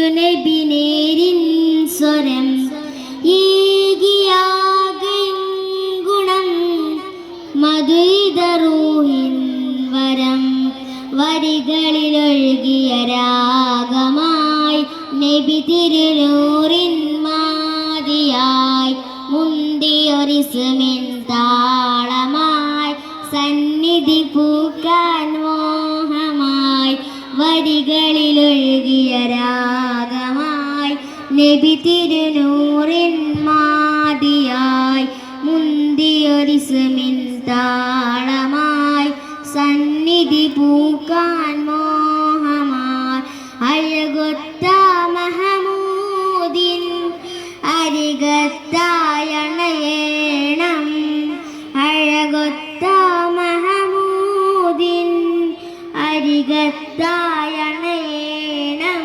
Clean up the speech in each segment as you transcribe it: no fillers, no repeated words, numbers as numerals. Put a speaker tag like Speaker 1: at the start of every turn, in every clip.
Speaker 1: തിരുനബിനേരിൻ സ്വരം ഏകിയാകയും ഗുണം മധുരിതറൂഹിൻ വരം വരികളിലൊഴുകിയ രാഗമായി നബി തിരുനൂറിൻ മാതിയായി മുന്തിയൊരിസ്മിൻ താളമായി സന്നിധി പൂക്കാൻ മോഹമായി വരികളിലൊഴുകിയ രാഗമായി നബി തിരുനൂറിൻ മാതിയായി മുന്തിയൊരിസ്മിൻ താളമായി സന്നിധി പൂക്കാൻ മോഹമായി അഴകൊത്ത മഹമൂദിൻ അരികത്തായണയേണം അഴകൊത്ത മഹമൂദിൻ അരികത്തായണയേണം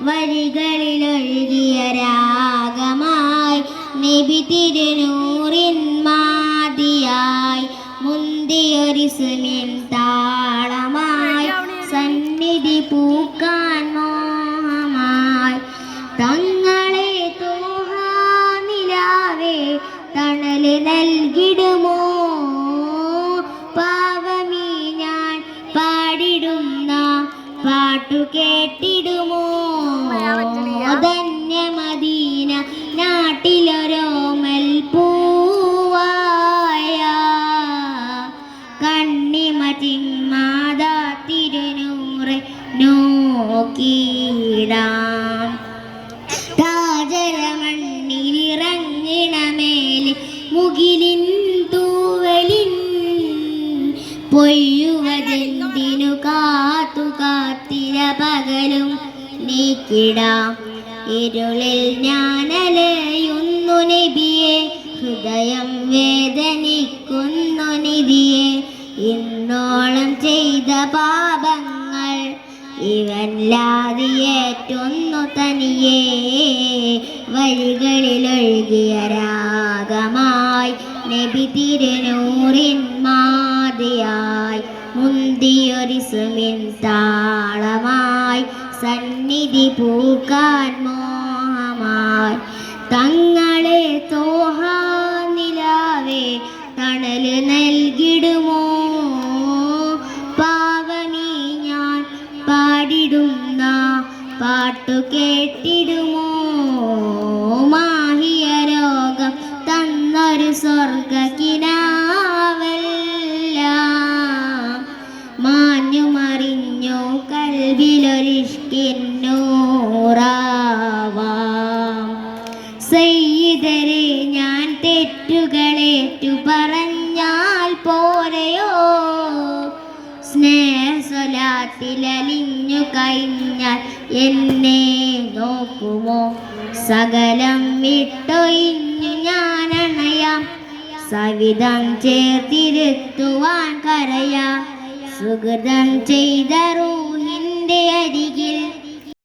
Speaker 1: വരികളിലൊഴുകിയ രാഗമായി നബി തിരുനൂറിൻ മാതിയായി മുന്തിയൊരിസ്മിൻ താളമായി സന്നിധി പൂക്കാൻ മോഹമായി തങ്ങളെ തോഹാ നിലാവേ തണല് നൽകിടുമോ പാവമീ ഞാൻ പാടിടുന്ന പാട്ടു കേട്ടിടുമോ ധന്യ മദീന നാട്ടിലൊരോമൽ പൂവായ കണ്ണിമതിന്മാതാ തിരുനൂറെ നോക്കിടാം താജരമണ്ണിലിറങ്ങിണമേലെ മുകിലിൻ തൂവലിൻ പൊയ്യുവതെന്തിനു കാത്തു കാത്തിര പകലും നീക്കിടാം ഇരുളിൽ ഞാനലയുന്നു നബിയെ ഹൃദയം വേദനിക്കുന്നു നബിയെ ഇന്നോളം ചെയ്ത പാപങ്ങൾ ഇവല്ലാതിയേറ്റൊന്നു തനിയേ വരികളിലൊഴുകിയ രാഗമായി നബി തിരുനൂറിൻ മാതിയായി മുന്തിയൊരിസ്മിൻ താളമായി സന്നിധി പൂക്കാൻ മോഹമായി തങ്ങളെ തോഹാ നിലാവേ തണല് നൽകിടുമോ പാവമീ ഞാൻ പാടിടുന്ന പാട്ടു കേട്ടിടുമോ മാഹിയ രോഗം തന്നൊരു സ്വർഗക്കിനാവല്ല മാഞ്ഞു മറിഞ്ഞു കൽവിലൊരിഷ്കിന്നൂറാവാം സയ്യിദരെ ഞാൻ തെറ്റുകളേറ്റു പറഞ്ഞാൽ പോരയോ സ്നേഹസ്വലാത്തിലലിഞ്ഞു കഴിഞ്ഞാൽ എന്നെ നോക്കുമോ സകലം വിട്ടൊഴിഞ്ഞു ഞാനണയാം സവിധം ചേർത്തിരുത്തുവാൻ കരയാം സുഹൃതം ചെയ്ത റൂഹിൻ്റെ അരികിൽ